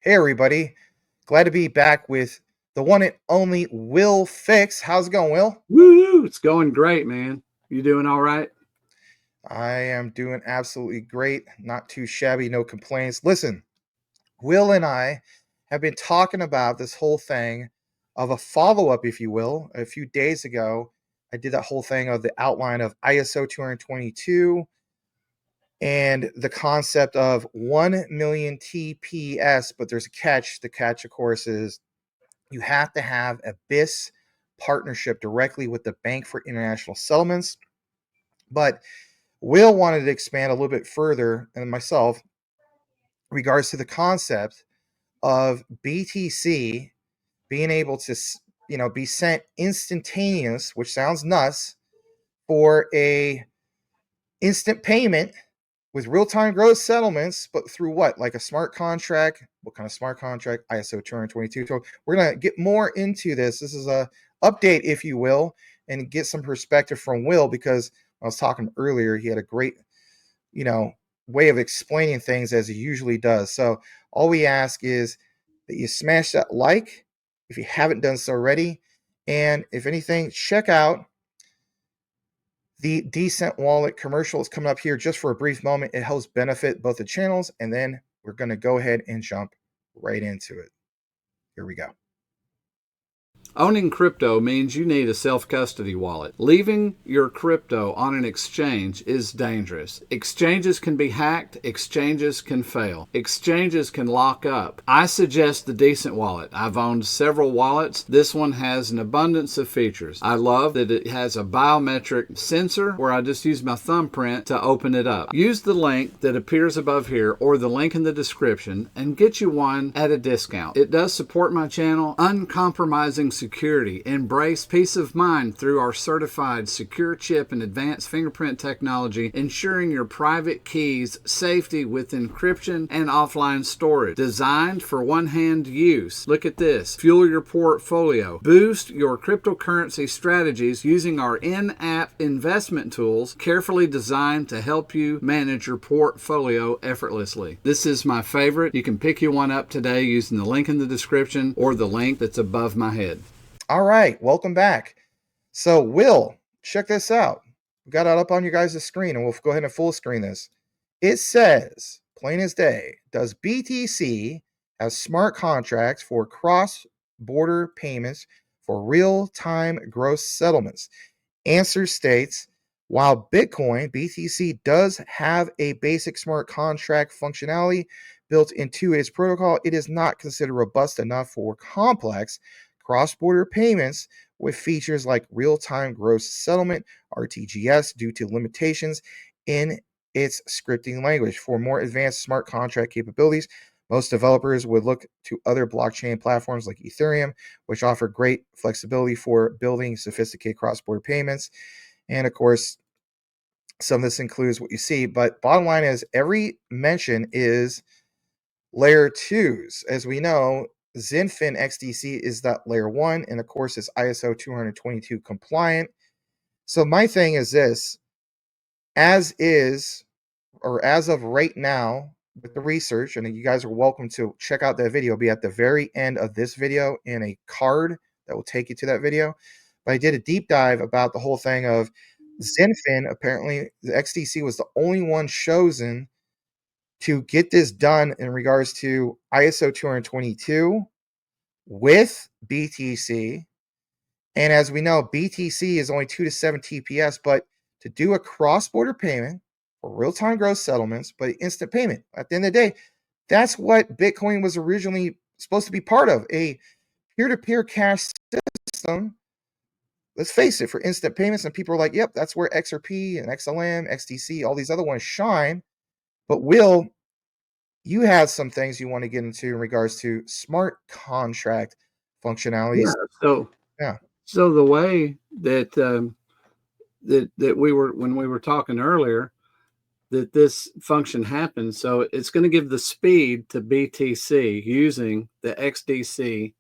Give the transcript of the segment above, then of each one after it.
Hey, everybody. Glad to be back with the one and only Will Fix. How's it going, Will? Woo! It's going great, man. You doing all right? I am doing absolutely great. Not too shabby, no complaints. Listen, Will and I have been talking about this whole thing of a follow up, if you will. A few days ago, I did that whole thing of the outline of ISO 222 and the concept of 1 million TPS, but there's a catch. The catch, of course, is you have to have a BIS partnership directly with the Bank for International Settlements. But Will wanted to expand a little bit further, and myself, in regards to the concept of BTC being able to, be sent instantaneous, which sounds nuts, for a instant payment with real-time gross settlements, but through what? Like a smart contract? What kind of smart contract? ISO 222. So we're gonna get more into this. This is a update, if you will, and get some perspective from Will, because I was talking earlier, he had a great, you know, way of explaining things as he usually does. So all we ask is that you smash that like if you haven't done so already. And if anything, check out the Decent Wallet commercial is coming up here just for a brief moment. It helps benefit both the channels, and then we're going to go ahead and jump right into it. Here we go. Owning crypto means you need a self-custody wallet. Leaving your crypto on an exchange is dangerous. Exchanges can be hacked, exchanges can fail, exchanges can lock up. I suggest the Decent Wallet. I've owned several wallets. This one has an abundance of features. I love that it has a biometric sensor where I just use my thumbprint to open it up. Use the link that appears above here or the link in the description and get you one at a discount. It does support my channel, uncompromising security. Embrace peace of mind through our certified secure chip and advanced fingerprint technology, ensuring your private keys safety with encryption and offline storage. Designed for one-hand use. Look at this. Fuel your portfolio. Boost your cryptocurrency strategies using our in-app investment tools, carefully designed to help you manage your portfolio effortlessly. This is my favorite. You can pick you one up today using the link in the description or the link that's above my head. All right, welcome back. So, Will, check this out. We got it up on your guys' screen, and we'll go ahead and full screen this. It says, plain as day, does BTC have smart contracts for cross-border payments for real-time gross settlements? Answer states, while Bitcoin, BTC does have a basic smart contract functionality built into its protocol, it is not considered robust enough for complex cross-border payments with features like real-time gross settlement, RTGS, due to limitations in its scripting language. For more advanced smart contract capabilities, most developers would look to other blockchain platforms like Ethereum, which offer great flexibility for building sophisticated cross-border payments. And of course, some of this includes what you see, but bottom line is every mention is layer twos. As we know, XinFin XDC is that layer one, and of course, it's ISO 222 compliant. So my thing is this, as is, or as of right now, with the research, and you guys are welcome to check out that video. It'll be at the very end of this video in a card that will take you to that video. But I did a deep dive about the whole thing of XinFin. Apparently, the XDC was the only one chosen to get this done in regards to ISO 222 with BTC. And as we know, BTC is only 2 to 7 TPS, but to do a cross-border payment for real-time gross settlements, but instant payment, at the end of the day, that's what Bitcoin was originally supposed to be part of, a peer-to-peer cash system. Let's face it, for instant payments, and people are like, yep, that's where XRP and XLM, XDC, all these other ones shine. But Will, you had some things you want to get into in regards to smart contract functionalities. Yeah. So Yeah. so the way that that we were when we were talking earlier that this function happens, so it's going to give the speed to BTC using the XDC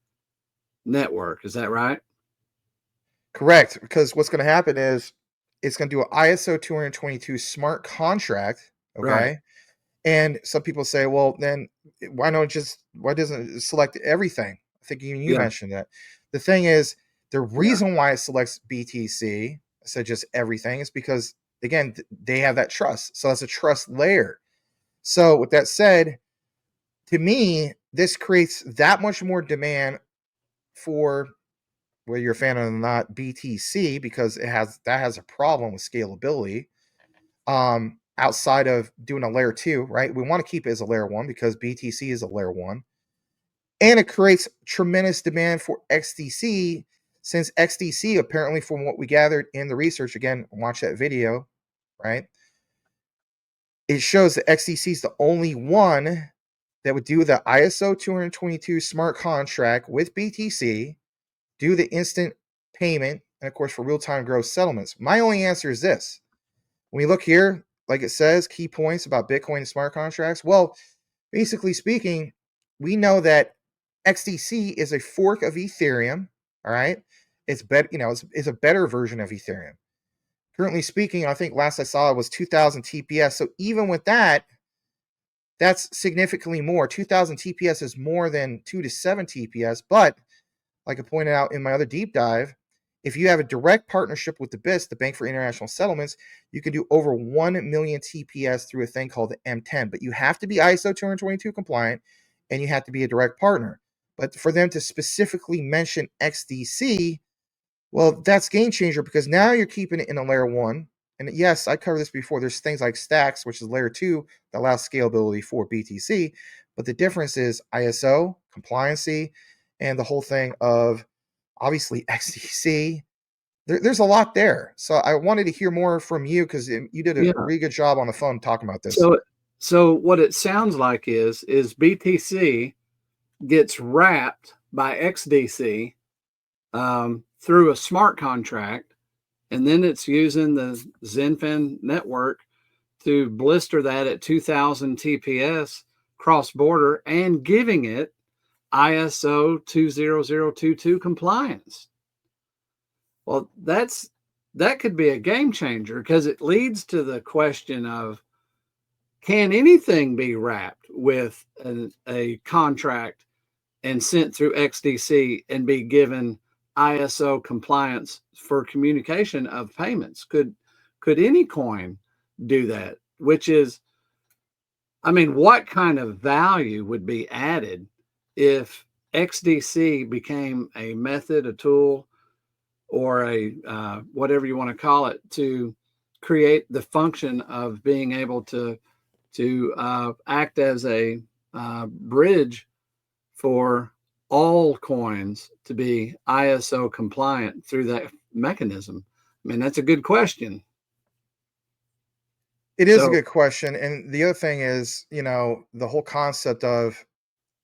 network. Is that right? Correct, because what's going to happen is it's going to do an ISO 222 smart contract, Right. okay? And some people say, well, then why doesn't it select everything? I think you Yeah. mentioned that. The thing is, the reason why it selects BTC, so just everything, is because again, they have that trust. So that's a trust layer. So with that said, to me, this creates that much more demand for, whether you're a fan or not, BTC, because that has a problem with scalability. Outside of doing a layer 2, right? We want to keep it as a layer 1 because BTC is a layer 1. And it creates tremendous demand for XDC, since XDC, apparently, from what we gathered in the research, again, watch that video, right? It shows that XDC is the only one that would do the ISO 222 smart contract with BTC, do the instant payment, and of course, for real time gross settlements. My only answer is this: when we look here, like it says, key points about Bitcoin and smart contracts. Well, basically speaking, we know that XDC is a fork of Ethereum. All right, it's better, it's a better version of Ethereum. Currently speaking, I think last I saw it was 2,000 TPS. So even with that, that's significantly more. 2,000 TPS is more than 2 to 7 TPS. But like I pointed out in my other deep dive, if you have a direct partnership with the BIS, the Bank for International Settlements, you can do over 1 million TPS through a thing called the M10. But you have to be ISO 222 compliant, and you have to be a direct partner. But for them to specifically mention XDC, well, that's game changer, because now you're keeping it in a layer 1. And yes, I covered this before. There's things like Stacks, which is layer 2, that allows scalability for BTC. But the difference is ISO, compliancy, and the whole thing of, obviously, XDC. There's a lot there. So I wanted to hear more from you, because you did a Yeah. really good job on the phone talking about this. So what it sounds like is BTC gets wrapped by XDC through a smart contract, and then it's using the Zenfin network to blister that at 2,000 TPS cross border and giving it ISO 20022 compliance. Well, that could be a game changer, because it leads to the question of, can anything be wrapped with a contract and sent through XDC and be given ISO compliance for communication of payments? Could any coin do that? Which is, I mean, what kind of value would be added if XDC became a method, a tool, or a whatever you want to call it, to create the function of being able to act as a bridge for all coins to be ISO compliant through that mechanism? I mean, that's a good question. It is a So, good question. And the other thing is, the whole concept of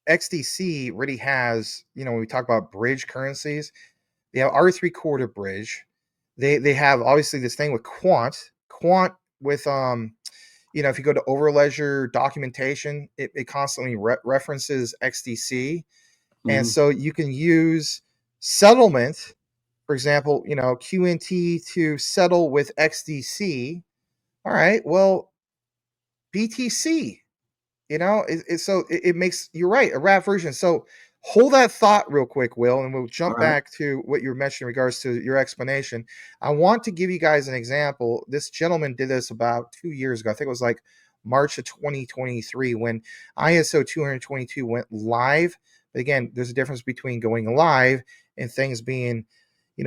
XDC really has, when we talk about bridge currencies, they have R3 quarter bridge. They have obviously this thing with quant with if you go to Overledger documentation, it constantly references XDC. And mhm. so you can use settlement, for example, QNT to settle with XDC. All right, well, BTC, it makes, you're right, a wrap version. So hold that thought real quick, Will, and we'll All jump right. back to what you mentioned in regards to your explanation. I want to give you guys an example. This gentleman did this about 2 years ago. I think it was like March of 2023, when ISO 222 went live. But again, there's a difference between going live and things being,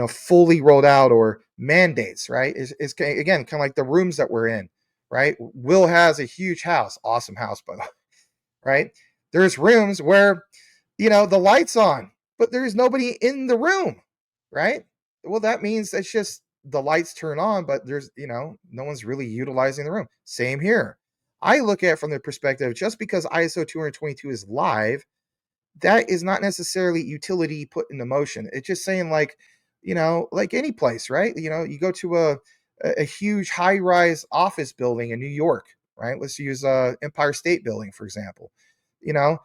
fully rolled out, or mandates, right? It's again kind of like the rooms that we're in, right? Will has a huge house, awesome house, by the way, right? There's rooms where, the light's on, but there's nobody in the room, right? Well, that means it's just the lights turn on, but there's, no one's really utilizing the room. Same here. I look at it from the perspective, just because ISO 222 is live, that is not necessarily utility put into motion. It's just saying, like, like any place, right? You go to a huge high rise office building in New York, right? Let's use Empire State Building, for example. You know,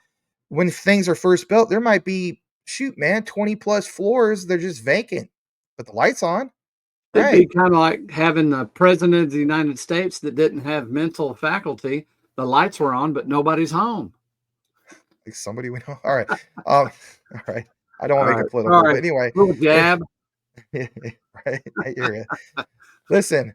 when things are first built, there might be, shoot, man, 20 plus floors, they're just vacant, but the lights on, It'd right? be kind of like having the president of the United States that didn't have mental faculty The lights were on, but nobody's home. Like somebody we know. All right. All right. I don't want to make it political, Sorry. but anyway. Little jab. Right. I hear you. Listen,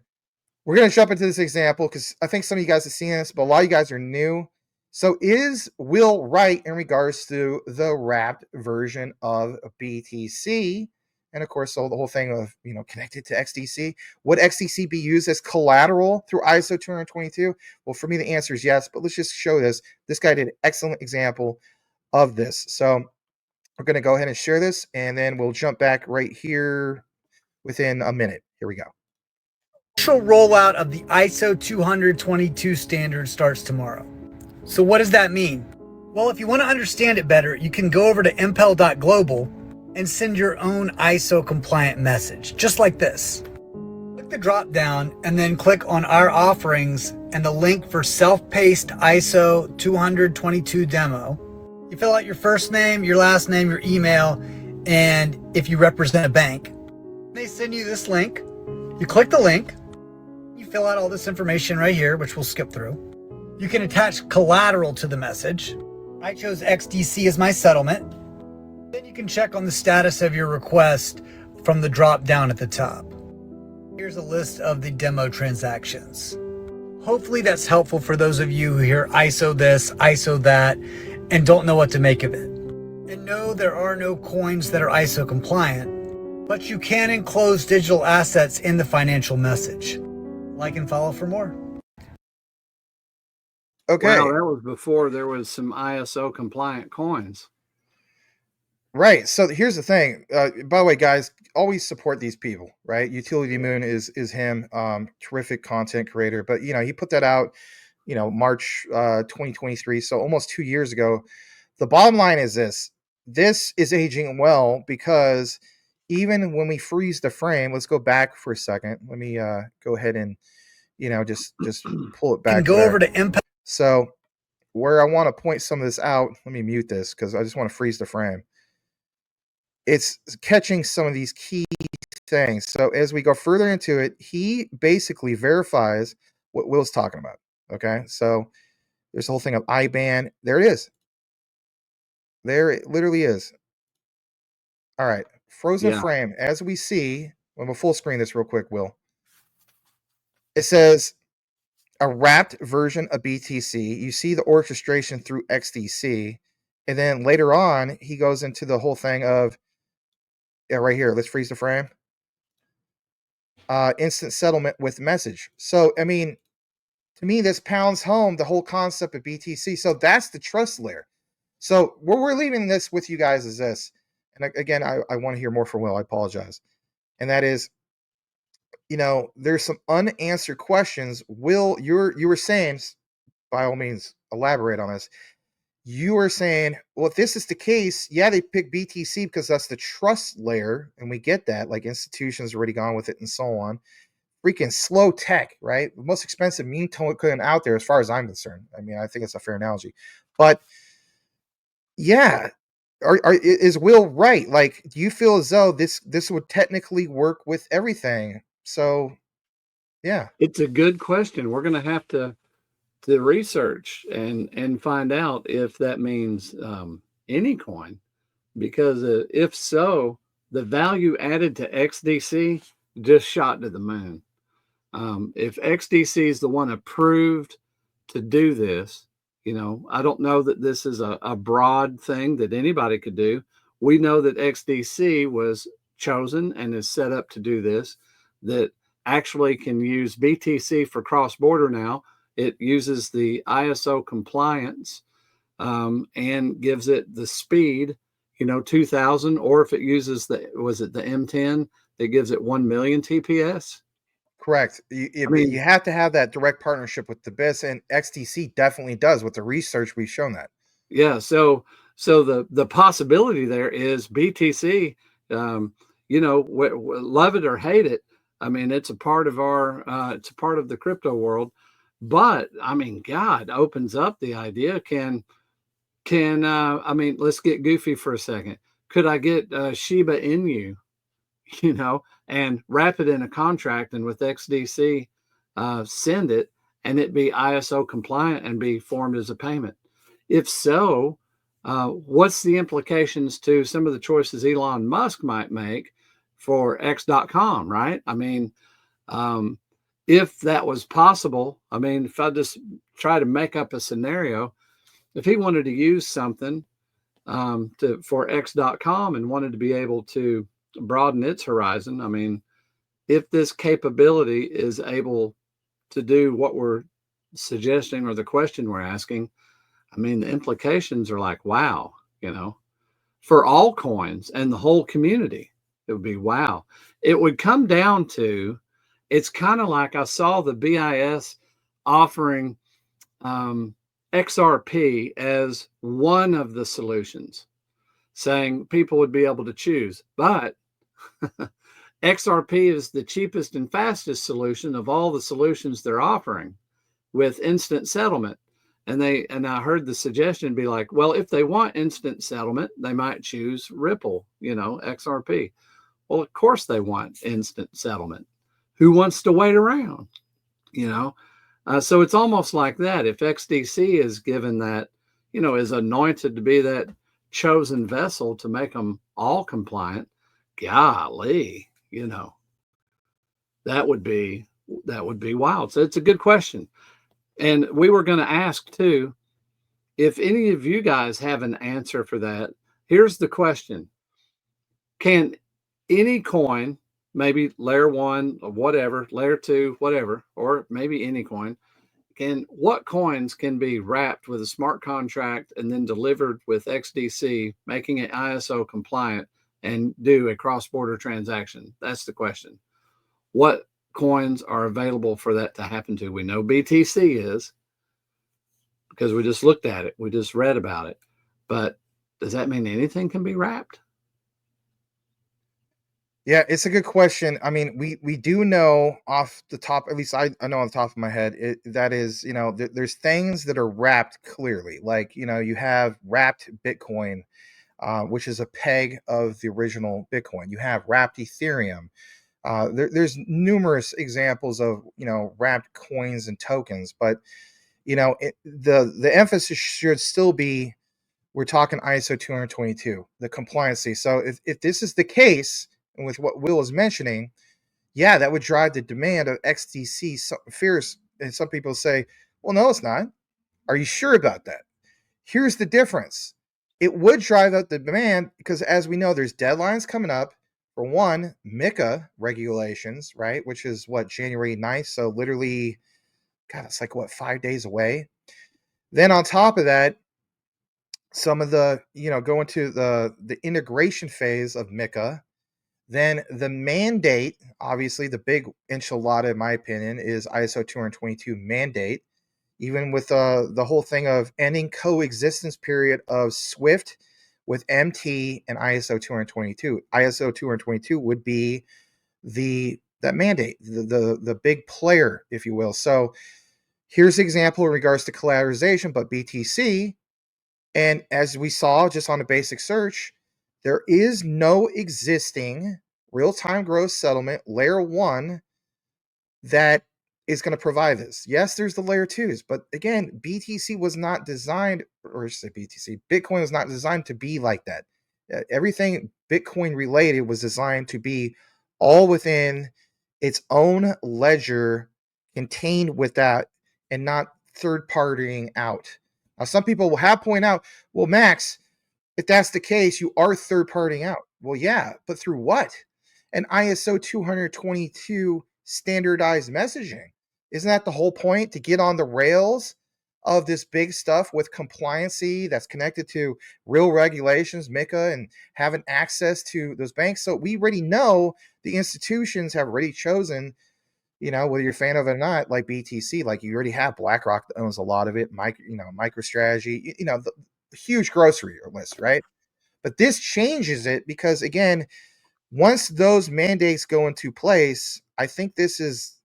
we're going to jump into this example because I think some of you guys have seen this, but a lot of you guys are new. So is Will right in regards to the wrapped version of BTC? And of course, so the whole thing of, connected to XDC. Would XDC be used as collateral through ISO 222? Well, for me, the answer is yes, but let's just show this. This guy did an excellent example of this. So we're going to go ahead and share this, and then we'll jump back right here within a minute. Here we go. Initial rollout of the ISO 222 standard starts tomorrow. So what does that mean? Well, if you want to understand it better, you can go over to impel.global and send your own ISO compliant message, just like this. Click the drop down and then click on our offerings and the link for self-paced ISO 222 demo. You fill out your first name, your last name, your email, and if you represent a bank. They send you this link. You click the link. You fill out all this information right here, which we'll skip through. You can attach collateral to the message. I chose XDC as my settlement. Then you can check on the status of your request from the drop down at the top. Here's a list of the demo transactions. Hopefully that's helpful for those of you who hear ISO this, ISO that, and don't know what to make of it. And no, there are no coins that are ISO compliant, but you can enclose digital assets in the financial message. Like and follow for more. Okay. Well, that was before there was some ISO compliant coins. Right. So here's the thing. By the way, guys, always support these people, right? Utility Moon is him. Terrific content creator. But he put that out, March 2023. So almost 2 years ago. The bottom line is this. This is aging well because even when we freeze the frame, let's go back for a second. Let me go ahead and just pull it back. You can go over to Impact. So where I want to point some of this out, let me mute this because I just want to freeze the frame. It's catching some of these key things. So as we go further into it, he basically verifies what Will's talking about. Okay. So there's the whole thing of IBAN. There it is. There it literally is. All right. Frozen frame. As we see, we'll full screen this real quick, Will. It says a wrapped version of BTC. You see the orchestration through XDC. And then later on, he goes into the whole thing of, right here, let's freeze the frame. Instant settlement with message. So, I mean, to me, this pounds home the whole concept of BTC. So that's the trust layer. So where we're leaving this with you guys is this. And again, I want to hear more from Will. I apologize. And that is, there's some unanswered questions. Will, you were saying, by all means, elaborate on this. You were saying, well, if this is the case, yeah, they pick BTC because that's the trust layer, and we get that, like institutions already gone with it and so on. Freaking slow tech, right? The most expensive meme token out there, as far as I'm concerned. I mean, I think it's a fair analogy, but yeah, is Will right? Like, do you feel as though this would technically work with everything? So, yeah, it's a good question. We're going to have to research and find out if that means any coin, because if so, the value added to XDC just shot to the moon. If XDC is the one approved to do this, I don't know that this is a broad thing that anybody could do. We know that XDC was chosen and is set up to do this, that actually can use BTC for cross-border now. It uses the ISO compliance and gives it the speed, 2000, or if it uses the M10 that gives it 1 million TPS. Correct. You have to have that direct partnership with the BIS, and XDC definitely does. With the research, we've shown that. Yeah. So the possibility there is BTC, love it or hate it. I mean, it's a part of it's a part of the crypto world. But I mean, God opens up the idea. Let's get goofy for a second. Could I get Shiba Inu, and wrap it in a contract, and with XDC, send it, and it be ISO compliant and be formed as a payment? If so, what's the implications to some of the choices Elon Musk might make for X.com, right? I mean, if that was possible, I mean, if I just try to make up a scenario, if he wanted to use something for X.com and wanted to be able to broaden its horizon, I mean, if this capability is able to do what we're suggesting or the question we're asking, I mean, the implications are like, wow, for all coins and the whole community, it would be wow. It would come down to, it's kind of like I saw the BIS offering XRP as one of the solutions, saying people would be able to choose. But XRP is the cheapest and fastest solution of all the solutions they're offering with instant settlement. And I heard the suggestion be like, well, if they want instant settlement, they might choose Ripple, XRP. Well, of course they want instant settlement. Who wants to wait around? So it's almost like that. If XDC is given that, is anointed to be that chosen vessel to make them all compliant, golly, that would be wild. So it's a good question. And we were going to ask too, if any of you guys have an answer for that. Here's the question. Can any coin, maybe layer 1 or whatever, layer 2, whatever, or maybe any coin, what coins can be wrapped with a smart contract and then delivered with XDC, making it ISO compliant and do a cross-border transaction? That's the question. What coins are available for that to happen to? We know BTC is, because we just looked at it. We just read about it. But does that mean anything can be wrapped? Yeah, it's a good question. I mean, we do know off the top, at least I know on the top of my head, that is, there's things that are wrapped clearly. Like, you have wrapped Bitcoin, which is a peg of the original Bitcoin. You have wrapped Ethereum. There's numerous examples of, wrapped coins and tokens, but, the emphasis should still be, we're talking ISO 222, the compliancy. So if this is the case, and with what Will is mentioning, yeah, that would drive the demand of XDC fierce. And some people say, well, no, it's not. Are you sure about that? Here's the difference. It would drive up the demand because, as we know, there's deadlines coming up. For one, MiCA regulations, right? Which is what, January 9th. So literally, God, it's like 5 days away. Then on top of that, some of the, go into the integration phase of MiCA. Then the mandate, obviously the big enchilada, in my opinion, is ISO 222 mandate, even with the whole thing of ending coexistence period of Swift with MT and ISO 222. ISO 222 would be that mandate, the big player, if you will. So here's the example in regards to collateralization, but BTC, and as we saw just on a basic search, there is no existing real-time gross settlement layer 1 that is going to provide this. Yes, there's the layer 2s, but again, BTC was not designed, or say BTC, Bitcoin was not designed to be like that. Everything Bitcoin related was designed to be all within its own ledger, contained with that, and not third partying out. Now, some people will have point out, well, Max, if that's the case, you are third partying out. Well, yeah, but through what? An ISO 222 standardized messaging. Isn't that the whole point? To get on the rails of this big stuff with compliancy that's connected to real regulations, MiCA, and having access to those banks. So we already know the institutions have already chosen, whether you're a fan of it or not, like BTC, like you already have BlackRock that owns a lot of it, MicroStrategy, the huge grocery list, right? But this changes it because, again, once those mandates go into place, I think this is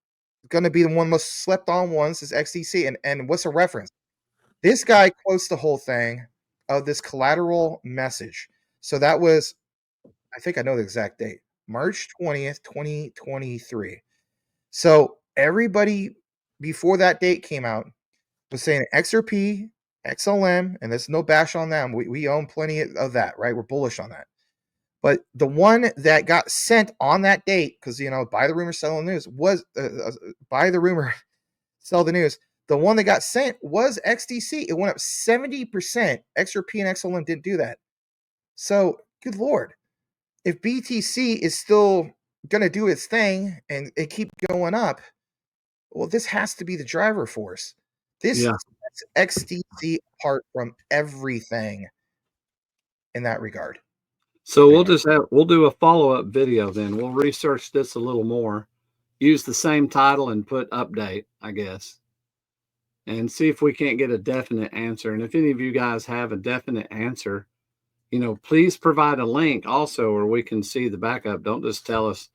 going to be the one most slept on ones is XDC. And what's a reference? This guy quotes the whole thing of this collateral message. So that was, I think I know the exact date, March 20th, 2023. So everybody before that date came out was saying XRP, XLM, and there's no bash on them. We own plenty of that, right? We're bullish on that. But the one that got sent on that date, because, buy the rumor, sell the news, was buy the rumor, sell the news. The one that got sent was XDC. It went up 70%. XRP and XLM didn't do that. So, good Lord. If BTC is still going to do its thing and it keep going up, well, this has to be the driver force. This sets XDC apart from everything in that regard. So we'll do a follow-up video then. We'll research this a little more, use the same title and put update, I guess, and see if we can't get a definite answer. And if any of you guys have a definite answer, please provide a link also where we can see the backup. Don't just tell us,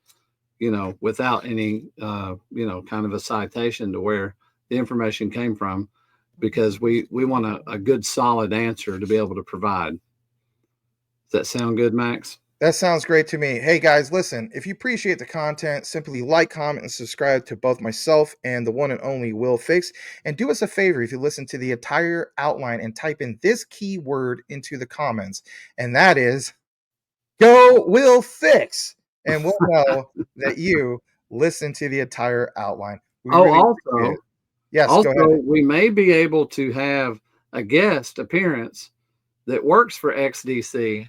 without any, kind of a citation to where the information came from, because we want a good solid answer to be able to provide. Does that sound good, Max? That sounds great to me. Hey guys, listen, if you appreciate the content, simply like, comment, and subscribe to both myself and the one and only Will Fix. And do us a favor if you listen to the entire outline and type in this keyword into the comments, and that is Go Will Fix. And we'll know that you listen to the entire outline. Yes, also, go ahead. We may be able to have a guest appearance that works for XDC.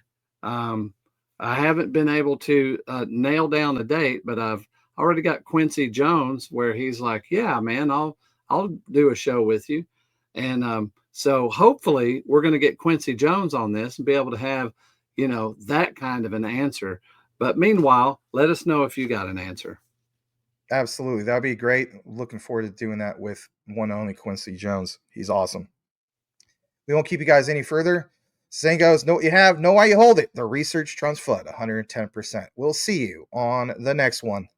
I haven't been able to nail down a date, but I've already got Quincy Jones where he's like, yeah, man, I'll do a show with you. And so hopefully we're going to get Quincy Jones on this and be able to have, that kind of an answer. But meanwhile, let us know if you got an answer. Absolutely. That'd be great. Looking forward to doing that with one and only Quincy Jones. He's awesome. We won't keep you guys any further. Saying goes, know what you have, know why you hold it. The research trumps FUD, 110%. We'll see you on the next one.